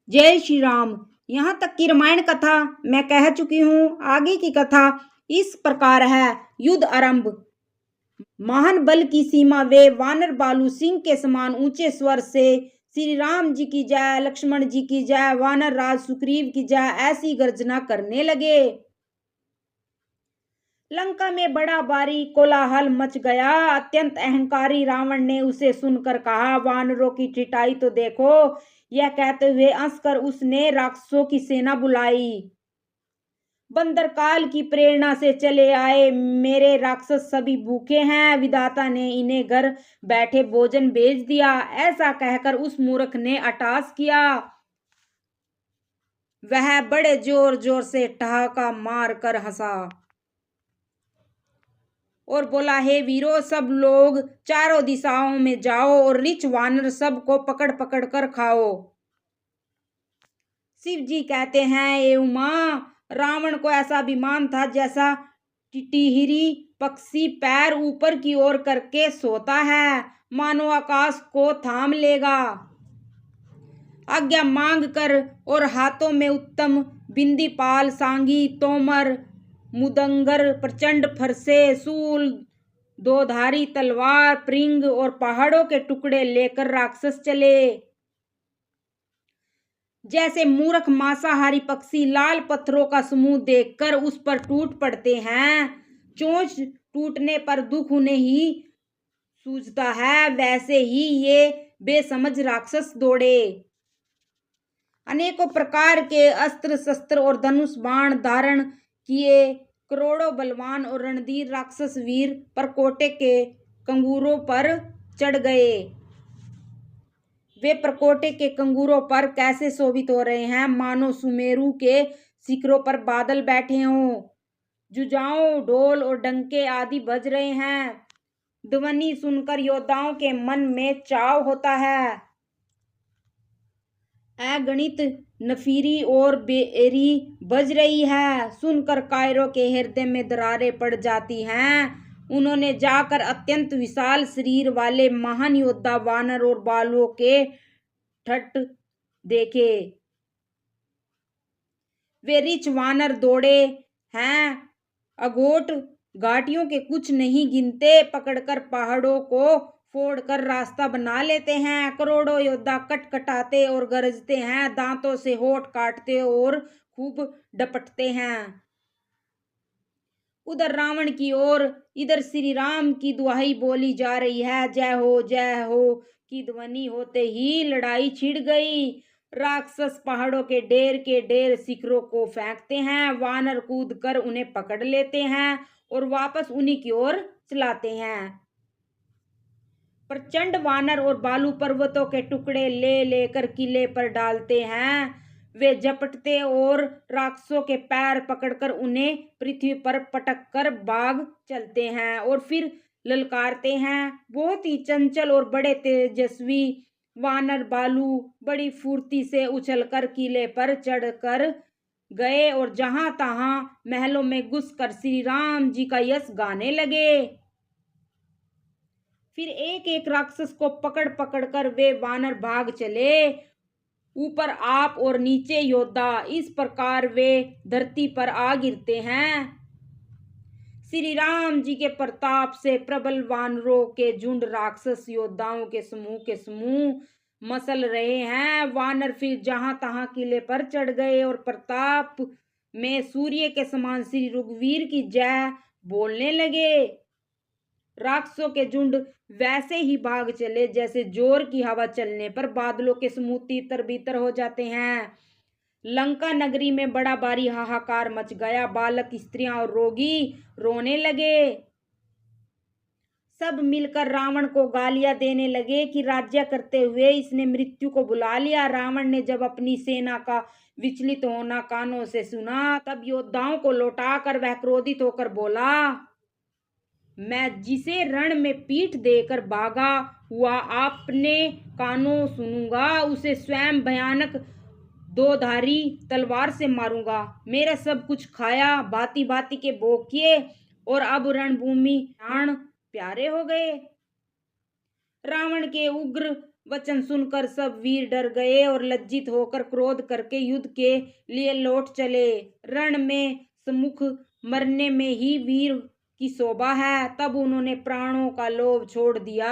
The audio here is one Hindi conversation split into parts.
जय श्री राम। यहाँ तक की रामायण कथा मैं कह चुकी हूँ। आगे की कथा इस प्रकार है। युद्ध आरंभ। महान बल की सीमा वे वानर बालू सिंह के समान ऊंचे स्वर से श्री राम जी की जय, लक्ष्मण जी की जय, वानर राज सुग्रीव की जय ऐसी गर्जना करने लगे। लंका में बड़ा भारी कोलाहल मच गया। अत्यंत अहंकारी रावण ने उसे सुनकर कहा, वानरों की ठिठाई तो देखो। यह कहते हुए हंसकर उसने राक्षसों की सेना बुलाई। बंदर काल की प्रेरणा से चले आए। मेरे राक्षस सभी भूखे हैं, विधाता ने इन्हें घर बैठे भोजन भेज दिया। ऐसा कहकर उस मूर्ख ने अट्टहास किया। वह बड़े जोर जोर से ठहाका मार कर हंसा और बोला, हे वीरों, सब लोग चारों दिशाओं में जाओ और रिच वानर सबको पकड़ पकड़ कर खाओ। शिव जी कहते हैं, ये उमा, रावण को ऐसा अभिमान था जैसा टिटहिरी पक्षी पैर ऊपर की ओर करके सोता है, मानो आकाश को थाम लेगा। आज्ञा मांग कर और हाथों में उत्तम बिंदीपाल, सांगी, तोमर, मुदंगर, प्रचंड फरसे, शूल, दोधारी तलवार, पृंग और पहाड़ों के टुकड़े लेकर राक्षस चले। जैसे मूर्ख मांसाहारी पक्षी लाल पत्थरों का समूह देखकर उस पर टूट पड़ते हैं, चोंच टूटने पर दुख उन्हें ही सूझता है, वैसे ही ये बेसमझ राक्षस दौड़े। अनेकों प्रकार के अस्त्र शस्त्र और धनुष बाण धारण किए करोड़ों बलवान और रणधीर राक्षस वीर परकोटे के कंगूरों पर चढ़ गए। वे परकोटे के कंगूरों पर कैसे शोभित हो रहे हैं, मानो सुमेरु के शिखरों पर बादल बैठे हों। जुझाओं, ढोल और डंके आदि बज रहे हैं। ध्वनि सुनकर योद्धाओं के मन में चाव होता है। अगणित नफीरी और बेरी बज रही है। सुनकर कायरों के हृदय में दरारें पड़ जाती हैं। उन्होंने जाकर अत्यंत विशाल शरीर वाले महान योद्धा वानर और बालुओं के ठट देखे। वे रिच वानर दौड़े हैं, अघोट घाटियों के कुछ नहीं गिनते, पकड़कर पहाड़ों को फोड़कर रास्ता बना लेते हैं। करोड़ों योद्धा कटकटाते और गरजते हैं, दांतों से होठ काटते और खूब डपटते हैं। उधर रावण की ओर इधर श्री राम की दुहाई बोली जा रही है। जय हो की ध्वनि होते ही लड़ाई छिड़ गई। राक्षस पहाड़ों के ढेर शिखरों को फेंकते हैं। वानर कूद कर उन्हें पकड़ लेते हैं और वापस उन्हीं की ओर चलाते हैं। प्रचंड वानर और बालू पर्वतों के टुकड़े ले लेकर किले पर डालते हैं। वे झपटते और राक्षसों के पैर पकड़कर उन्हें पृथ्वी पर पटक कर भाग चलते हैं और फिर ललकारते हैं। बहुत ही चंचल और बड़े तेजस्वी वानर बालू बड़ी फुर्ती से उछलकर किले पर चढ़कर गए और जहां तहां महलों में घुसकर श्री राम जी का यश गाने लगे। फिर एक एक राक्षस को पकड़ पकड़ कर वे वानर भाग चले। ऊपर आप और नीचे योद्धा, इस प्रकार वे धरती पर आ गिरते हैं। श्री राम जी के प्रताप से प्रबल वानरों के झुंड राक्षस योद्धाओं के समूह मसल रहे हैं। वानर फिर जहां तहां किले पर चढ़ गए और प्रताप में सूर्य के समान श्री रघुवीर की जय बोलने लगे। राक्षसों के झुंड वैसे ही भाग चले जैसे जोर की हवा चलने पर बादलों के समूह तीतर बीतर हो जाते हैं। लंका नगरी में बड़ा भारी हाहाकार मच गया। बालक, स्त्रियां और रोगी रोने लगे। सब मिलकर रावण को गालियां देने लगे कि राज्य करते हुए इसने मृत्यु को बुला लिया। रावण ने जब अपनी सेना का विचलित होना कानों से सुना, तब योद्धाओं को लौटाकर वह क्रोधित होकर बोला, मैं जिसे रण में पीठ देकर भागा हुआ आपने कानों सुनूंगा, उसे स्वयं भयानक दोधारी तलवार से मारूंगा। मेरा सब कुछ खाया, भांति भांति के भोग किए और अब रणभूमि प्राण प्यारे हो गए। रावण के उग्र वचन सुनकर सब वीर डर गए और लज्जित होकर क्रोध करके युद्ध के लिए लौट चले। रण में सम्मुख मरने में ही वीर की शोभा है। तब उन्होंने प्राणों का लोभ छोड़ दिया।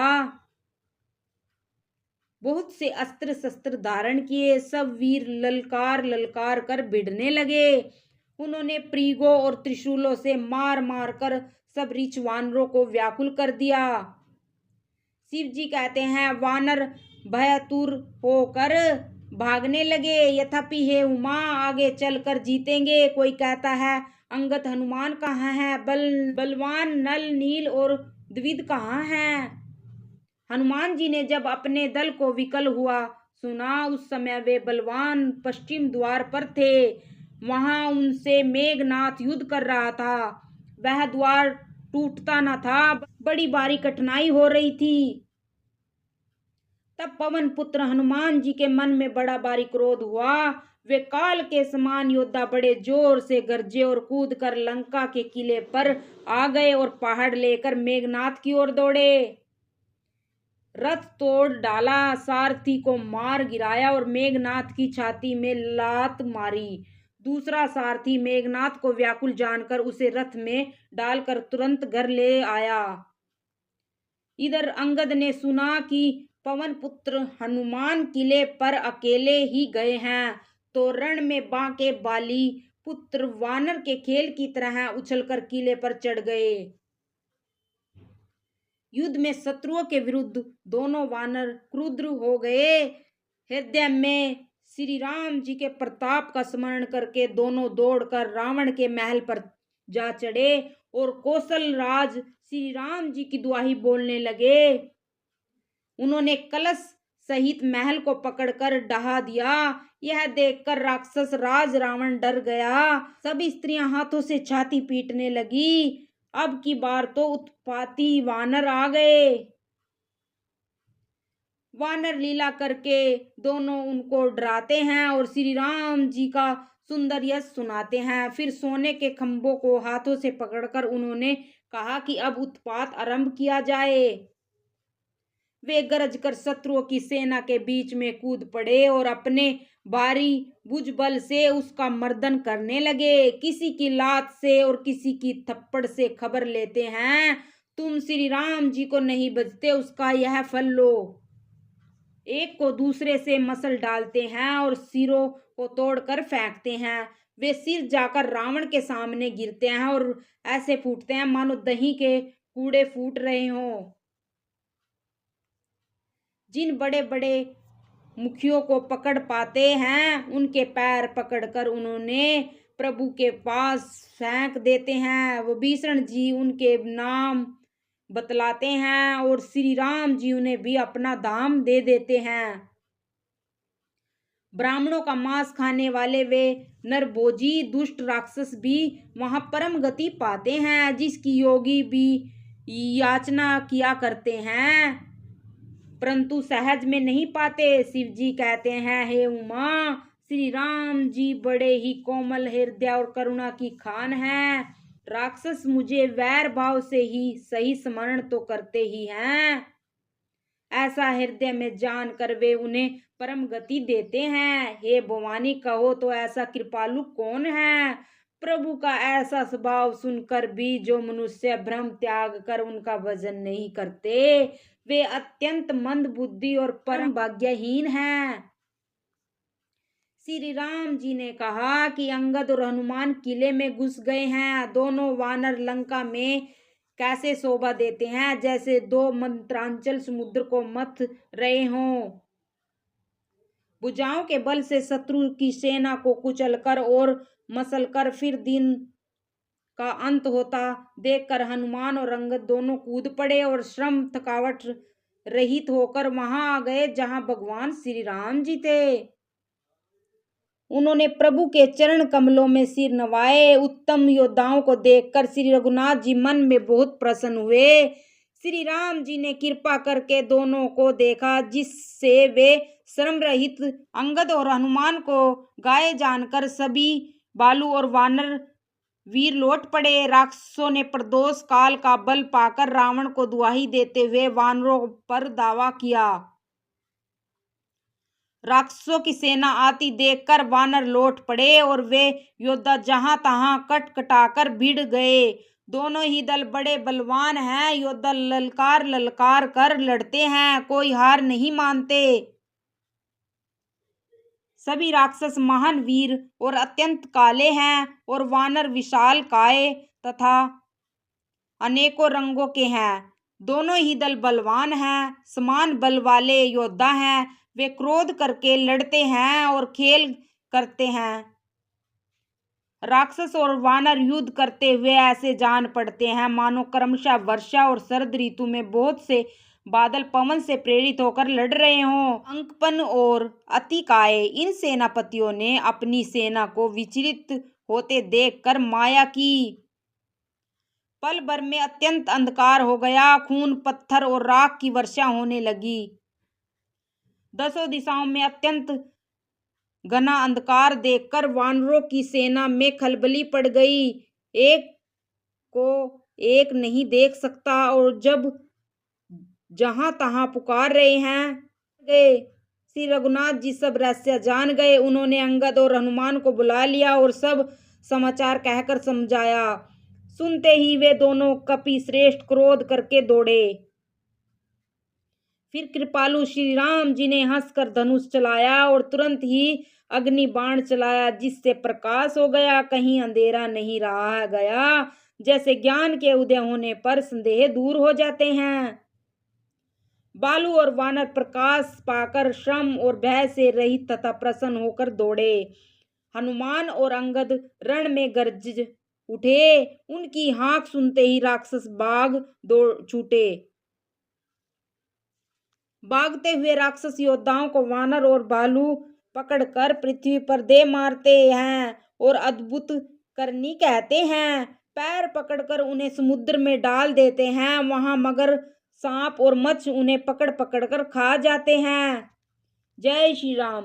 बहुत से अस्त्र शस्त्र धारण किए। सब वीर ललकार ललकार कर भिड़ने लगे। उन्होंने प्रीगों और त्रिशूलों से मार मार कर सब रीछ वानरों को व्याकुल कर दिया। शिव जी कहते हैं, वानर भयतुर होकर भागने लगे। यद्यपि हे उमा, आगे चलकर जीतेंगे। कोई कहता है, अंगद हनुमान कहाँ है? बलवान नल, नील और द्विविद कहाँ हैं? हनुमान जी ने जब अपने दल को विकल हुआ सुना, उस समय वे बलवान पश्चिम द्वार पर थे। वहां उनसे मेघनाथ युद्ध कर रहा था। वह द्वार टूटता न था, बड़ी भारी कठिनाई हो रही थी। तब पवन पुत्र हनुमान जी के मन में बड़ा भारी क्रोध हुआ। वे काल के समान योद्धा बड़े जोर से गरजे और कूद कर लंका के किले पर आ गए और पहाड़ लेकर मेघनाथ की ओर दौड़े। रथ तोड़ डाला, सारथी को मार गिराया और मेघनाथ की छाती में लात मारी। दूसरा सारथी मेघनाथ को व्याकुल जानकर उसे रथ में डालकर तुरंत घर ले आया। इधर अंगद ने सुना कि पवन पुत्र हनुमान किले पर अकेले ही गए हैं, तो रण में बांके बाली पुत्र वानर के खेल की तरह उछलकर किले पर चढ़ गए। युद्ध में शत्रुओं के विरुद्ध दोनों वानर क्रुद्ध हो गए। हृदय में श्री राम जी के प्रताप का स्मरण करके दोनों दौड़कर रावण के महल पर जा चढ़े और कौशल राज श्री राम जी की दुहाई बोलने लगे। उन्होंने कलश सहित महल को पकड़कर ढहा दिया। यह देखकर राक्षस राज रावण डर गया। सब स्त्रियां हाथों से छाती पीटने लगी। अब की बार तो उत्पाती वानर आ गए। वानर लीला करके दोनों उनको डराते हैं और श्री राम जी का सुंदर यश सुनाते हैं। फिर सोने के खंभों को हाथों से पकड़कर उन्होंने कहा कि अब उत्पात आरंभ किया जाए। वे गरज कर शत्रुओं की सेना के बीच में कूद पड़े और अपने भारी भुजबल से उसका मर्दन करने लगे। किसी की लात से और किसी की थप्पड़ से खबर लेते हैं। तुम श्री राम जी को नहीं बचते, उसका यह फल लो। एक को दूसरे से मसल डालते हैं और सिरों को तोड़कर फेंकते हैं। वे सिर जाकर रावण के सामने गिरते हैं और ऐसे फूटते हैं मानो दही के कूड़े फूट रहे हों। जिन बड़े बड़े मुखियों को पकड़ पाते हैं, उनके पैर पकड़कर उन्होंने प्रभु के पास फेंक देते हैं। वो भीषण जी उनके नाम बतलाते हैं और श्री राम जी उन्हें भी अपना धाम दे देते हैं। ब्राह्मणों का मांस खाने वाले वे नरभोजी दुष्ट राक्षस भी वहां परम गति पाते हैं, जिसकी योगी भी याचना किया करते हैं, परंतु सहज में नहीं पाते। शिव जी कहते हैं, हे उमा, श्री राम जी बड़े ही कोमल हृदय और करुणा की खान हैं। राक्षस मुझे वैर भाव से ही सही स्मरण तो करते ही हैं। ऐसा हृदय में जानकर वे उन्हें परम गति देते हैं। हे भवानी, कहो तो ऐसा कृपालु कौन है? प्रभु का ऐसा स्वभाव सुनकर भी जो मनुष्य भ्रम त्याग कर उनका भजन नहीं करते, वे अत्यंत मंद बुद्धि और परम भाग्यहीन हैं। श्री राम जी ने कहा कि अंगद और हनुमान किले में घुस गए हैं। दोनों वानर लंका में कैसे शोभा देते हैं, जैसे दो मंत्रांचल समुद्र को मथ रहे हों। भुजाओं के बल से शत्रु की सेना को कुचलकर और मसलकर फिर दिन का अंत होता देखकर हनुमान और अंगद दोनों कूद पड़े और श्रम थकावट रहित होकर वहां आ गए जहां भगवान श्री राम जी थे। उन्होंने प्रभु के चरण कमलों में सिर नवाए। उत्तम योद्धाओं को देखकर श्री रघुनाथ जी मन में बहुत प्रसन्न हुए। श्री राम जी ने कृपा करके दोनों को देखा, जिससे वे श्रम रहित अंगद और हनुमान को गाये जानकर सभी बालू और वानर वीर लौट पड़े। राक्षसों ने प्रदोष काल का बल पाकर रावण को दुहाई देते हुए वानरों पर दावा किया। राक्षसों की सेना आती देखकर वानर लौट पड़े और वे योद्धा जहां तहां कट कटाकर भिड़ गए। दोनों ही दल बड़े बलवान हैं। योद्धा ललकार ललकार कर लड़ते हैं, कोई हार नहीं मानते। सभी राक्षस महान वीर और अत्यंत काले हैं और वानर विशाल काय तथा अनेकों रंगों के हैं। दोनों ही दल बलवान हैं, समान बल वाले योद्धा हैं। वे क्रोध करके लड़ते हैं और खेल करते हैं। राक्षस और वानर युद्ध करते हुए ऐसे जान पड़ते हैं मानो क्रमशः वर्षा और शरद ऋतु में बहुत से बादल पवन से प्रेरित होकर लड़ रहे हों। अंकपन और अतिकाय इन सेनापतियों ने अपनी सेना को विचलित होते देखकर माया की। पल भर में अत्यंत अंधकार हो गया। खून, पत्थर और राख की वर्षा होने लगी। दसों दिशाओं में अत्यंत घना अंधकार देखकर वानरों की सेना में खलबली पड़ गई। एक को एक नहीं देख सकता और जब जहां तहां पुकार रहे हैं गए। श्री रघुनाथ जी सब रहस्य जान गए। उन्होंने अंगद और हनुमान को बुला लिया और सब समाचार कहकर समझाया। सुनते ही वे दोनों कपि श्रेष्ठ क्रोध करके दौड़े। फिर कृपालु श्री राम जी ने हंसकर धनुष चलाया और तुरंत ही अग्नि बाण चलाया, जिससे प्रकाश हो गया। कहीं अंधेरा नहीं रहा गया। जैसे ज्ञान के उदय होने पर संदेह दूर हो जाते हैं। बालू और वानर प्रकाश पाकर श्रम और भय से रहित तथा प्रसन्न होकर दौड़े। हनुमान और अंगद रण में गरज उठे। उनकी हाँक सुनते ही राक्षस भाग दौड़ छूटे। भागते हुए राक्षस योद्धाओं को वानर और भालू पकड़कर पृथ्वी पर दे मारते हैं और अद्भुत करनी कहते हैं। पैर पकड़कर उन्हें समुद्र में डाल देते हैं। वहां मगर, सांप और मत्स्य उन्हें पकड़ पकड़ कर खा जाते हैं। जय श्री राम।